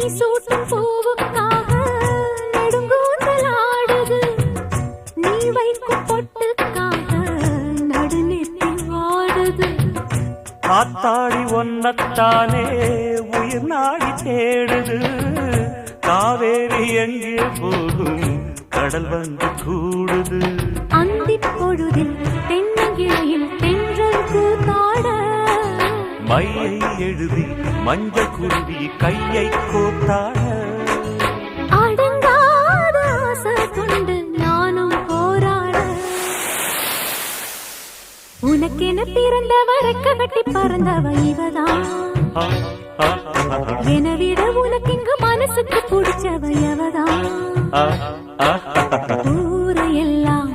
சூட்டும் பூவுக்காக நெடுங்கூந்தல் ஆடுது. நீ வைக்கும் பொட்டுக்காக நடுநெத்தி வாடுது. காத்தாடி ஒன்னத்தானே உயிர் நாடி தேடுது. காவேரி எங்கே போகும் கடல் வந்து கூடுது. அந்திப் பொழுதில் தென்னங்கிளையில் தென்றல் கூத்தாட மையை எழுதி மஞ்சள் குருவி கையை கோத்தாட. அடங்காத ஆசை கொண்டு நானும் போராட. உனக்கென பிறந்தவ ரெக்க கட்டி பறந்தவ இவதான். எனவிட உனக்கு இங்கு மனசுக்கு பிடிச்சவ எவதான். ஊரையெல்லாம்